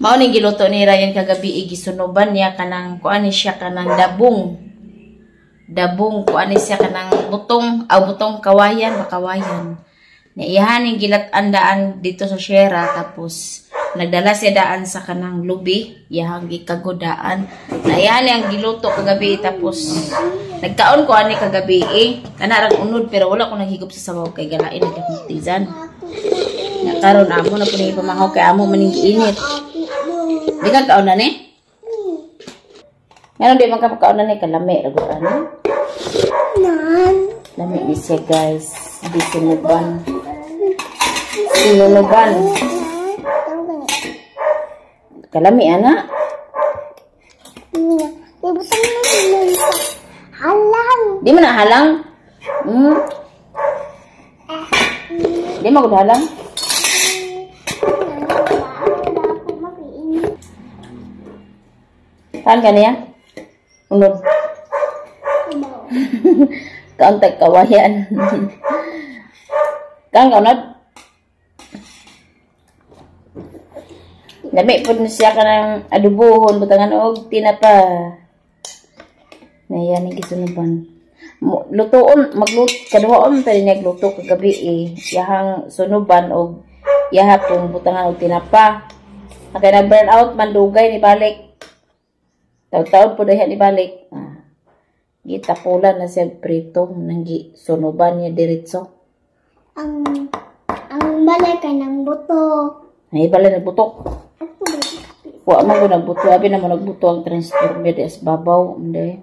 Mao ning giluto ni Ryan kagabi gisunuban niya kanang kuan siya kanang dabong. Dabong kuan siya kanang butong butong kawayan, makawayan. Niyahan ning gilat-andaan dito sa Sierra tapos nagdala siya daan sa kanang lubi, iyahang gikagodaan. Naiyahan ang giluto kagabi tapos nagkaon ko ani kagabi kana rag unod pero wala ko naghigop sa sabaw kay galain nagkatizan. Karon amo na pud pamahaw kay amo maning init. Di ka kaon na ni? Ngayon di man ka kaon na ni kalami ragot ano? Lami ni siya guys. Di sinuban. Sinuban. Kalami ana. Halang. Di man na halang? Di man ko halang? Saan ka niya? Unod. Kauntak kawayan. Kang kaunod? Lami po na siya ka ng adubuhon, butangan og tinapa. Naya ni gisunuban. Lutoon, kaduhaon pa rin nagluto kagabi Yahang sunuban og yahapon butangan og tinapa. Kaya na-burn out, mandugay ni balik. Taon-taon po dahil ibalik. Gitapulan na siya prito. Nanggi sunuban niya diretso. Ang balay ka ng buto. Ay, balay ng buto. Wa man ko nagbuto. Abi na mo nagbuto ang transformer as babaw. Hindi.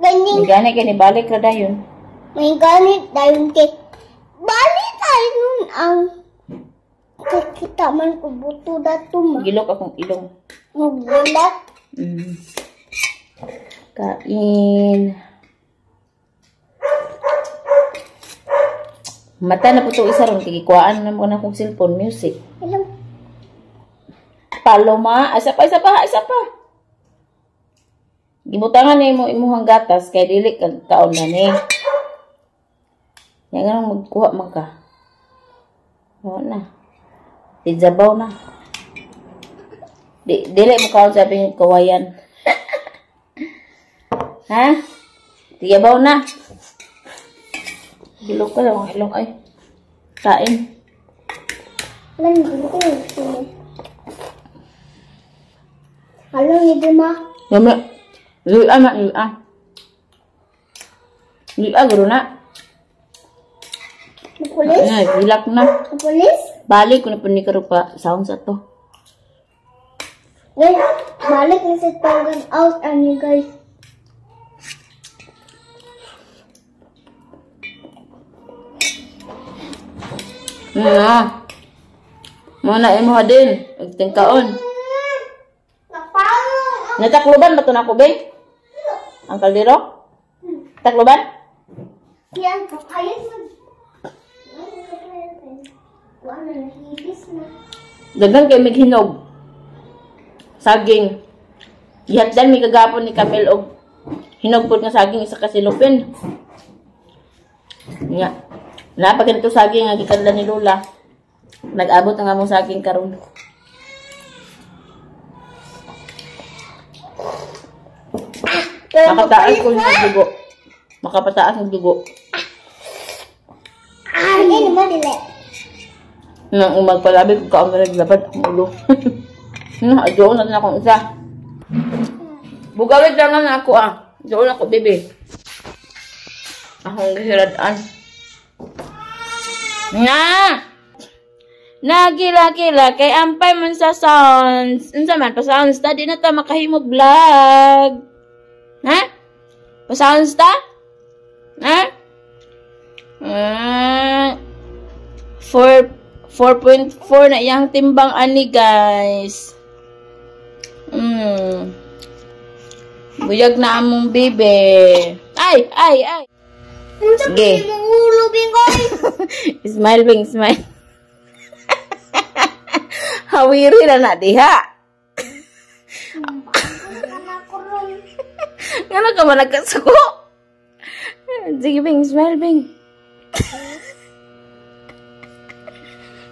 May ganit ka ni balik na dayon. May ganit dayon kay. Balik tayo ang kakita man ko buto dato ma. Gilok akong ilong. Magbulat. Kain. Mata na po ito isa ron. Kikikuhaan na mo na kong cellphone music. Hello. Paloma. Isa pa. Gibutangan na imuhang gatas. Kaya dili kag kaon na ni. Yan nga nang magkuha magka. Oo na. Tijabaw na. Dili mo kaon sabi yung kawayan. Ha? Tiyabaw na. Gilok ka lang. Ilong ay. Kain. Alam mo ko. Halo, hindi ma. Yama. Liya na. Liya, guro na. Pulis? Ay, hilak na. Pulis? Balik ko na po ni Karupa. Sound sa to. Guys, balik na sa tangan out ani guys. Muna imo din. Agtingkaon. Natakluban ba ito na ko, be? Ang kaldero? Takluban? Yan, kapayas na. Wala na, hibis na. Dagang kay maghinog. Saging. Gihatdan mi kagapon ni Kapel og hinog pud nga saging isa ka silupin. Nya. Napag ganito saging nga gikadla ni Lola. Nag-abot ang among saging karon. Makataas ko yung dugo. Makapataas ng dugo. Hindi naman dili. Nang umagpalabi ko kaon na naglabad ang ulo. Doon na akong isa. Bugawit lang na ako Doon ako, bebe. Akong gihiradan. Nagila-gila kay ampay man sa sounds. Unsa man pa sounds ta di na ta makahimog vlog. Ha? Pa sounds ta? Ha? 4.4 na iyang timbang ani guys. Buyag na among bebe. Ay. Sige. Ulo bingoy. Smile, Bing, smile. Hawiri na diha. Ngano ka man nagkasuko? Sige, Bing, smile, Bing.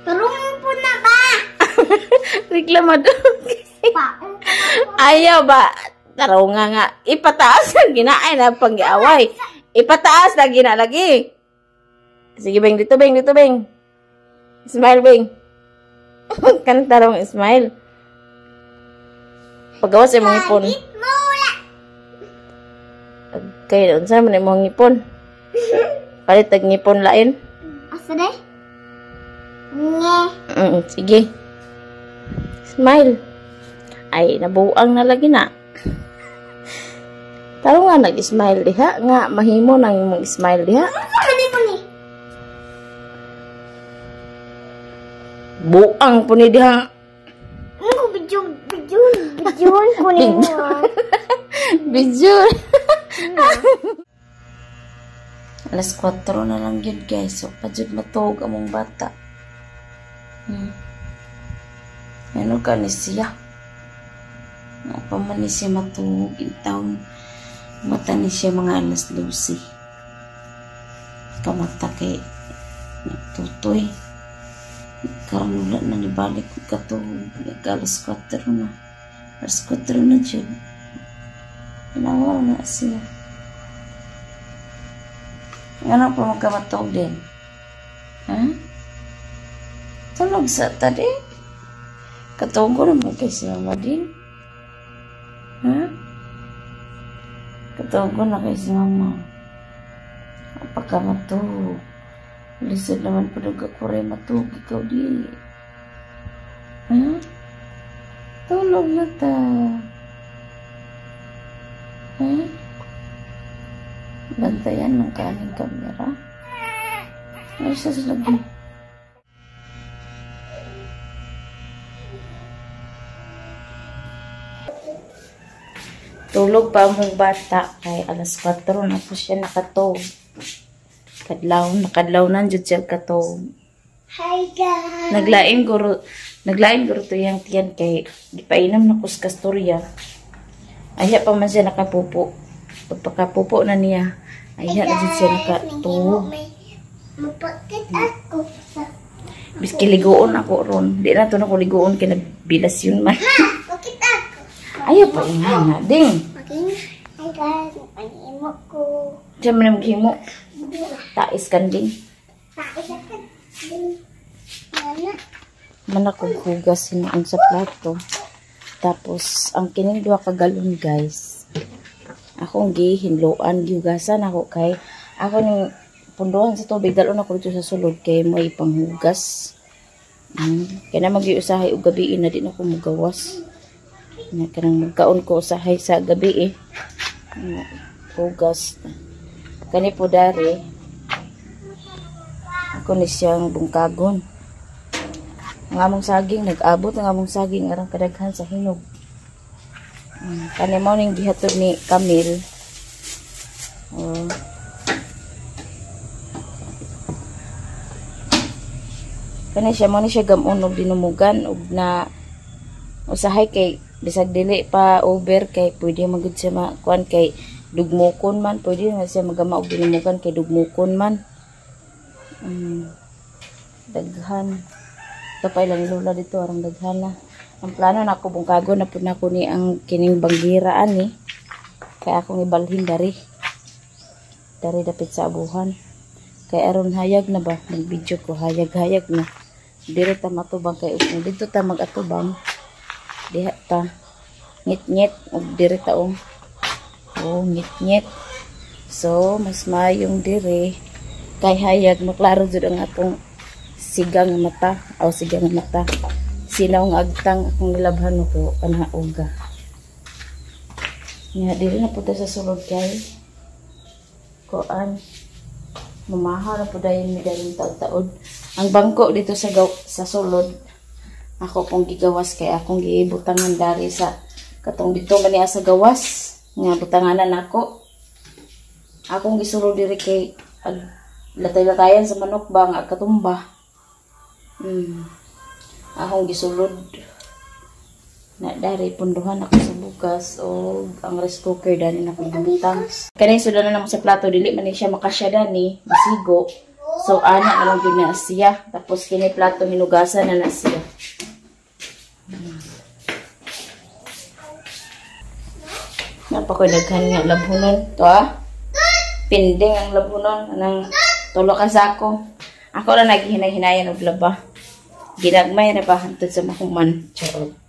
Tarong po na ba? Reklamador. Paon ka. Ayaw ba? Taraw nga. Ipataas ang ginaay na pang-iaway. Ipataas na ginalagi. Sige, Beng. Dito, Beng. Dito, Beng. Smile, Beng. Kanang tarong smile. Paggawa sa imong ipon. Kaya doon sa man imong ipon. Palit tag ngipon lain. Asa day? Nge. Sige. Smile. Ay, nabuang na lagi na. Taro nga nag-smile diha. Nga, mahimo nang imong smile diha. Ano po ni? Buang po ni diha. Ano bidyon kunin mo. Bijur. Alas 4 na lang yun, guys. So, pajud matog among bata. Ano ka ni siya? Nga pa man ni siya matug. Taon. Mata ni siya mga alas 12. Kamata kay tutoy. Karnula na nibalik ko katog. Alas 4 na. Alas 4 na dyan. Nawa na siya. Ano pa magkamatog din? Ha? Tulog sa tadi? Katog ko naman kay si mama din. Ha? Katog ko na kay si mama. Apakamatog. Lisod naman pa nung kakure matog. Ikaw di. Ha? Tulog na ta. Ha? Bantayan ng kaning kamera. Ay, sa lagi. Tulog pa mong bata. Kay alas 4 na po siya nakatog. Nakadlaw na dyan siya katog. Hi guys. Naglain guro to yung tiyan kay gipainom na kuskastorya. Aya pa man siya nakapupo. Pagpakapupo na niya. Aya na siya nakatulog. Mapakit ako sa... Biski ligoon ako ron. Di na to na ko ligoon kaya nagbilas yun man. Bakit ako? Ayaw pa yung na. Ding. Hi guys. Panimo ko. Diyan mo na maghimo. Tais kan ding. Pakita ka. Mana? Man akong hugas sinuon sa plato. Tapos, ang kining 2 ka galon guys. Akong gihinloan, gihugasan ako kay ako ning punduhan sa tubig dalon ako dito sa sulod kay mo ipanghugas. Kaya na mag-iusahay og gabi na din ako mugawas. Na kanang magkaon ko usahay sa gabi hugas. Kani po dari. Ako ni siyang bungkagon. Ang among saging nag-abot ang among saging arang kadaghan sa hinog. Kani mo ning gihatod ni Camille. Kani siya mo ni siya gamon og dinumugan og na usahay kay bisag dili pa over kay pwede magud siya makuan kay dugmukon man pwede na siya magama og dinumugan kay dugmukon man. Daghan. Ito pa ilang lula dito arang daghan na. Ang plano na ako bungkago na po na ko ni ang kining banggiraan ni. Kaya akong ibalhin dari. Dari dapit sa abuhan. Kaya aron hayag na ba? Nag-video ko hayag-hayag na. Diri ta matubang kay usno. Dito ta mag-atubang. Diha ta. Ngit-ngit. Diri ta ngit-ngit. So, mas mayong diri. Kay hayag maklaro jud ang atong sigang mata. O sigang mata. Sinaw nga agtang akong nilabhan ko kanha uga. Nga dili na po sa sulod kay kuan mamahaw na po dayon mi dayon taud-taud. Ang bangko dito sa sulod ako pong gigawas kay akong gibutangan dari sa katong dito man niya sa gawas nga butanganan nako. Akong gisulod diri kay latay-latayan sa manok ba nga katumba. Akong gisulod na dari punduhan ako sa bugas o ang rice cooker dani na akong butang. Kanay sudan na naman sa plato dili man siya makasya dani basigo. So ana na lang gyud na siya tapos kini plato hinugasan na siya. na pa ko daghan nga labunon. To Pinding ang labunon. Anang tulo ka sako. Ako na naghinay-hinayan og laba. Ginagmay na ba hantod sa mahuman. Charot.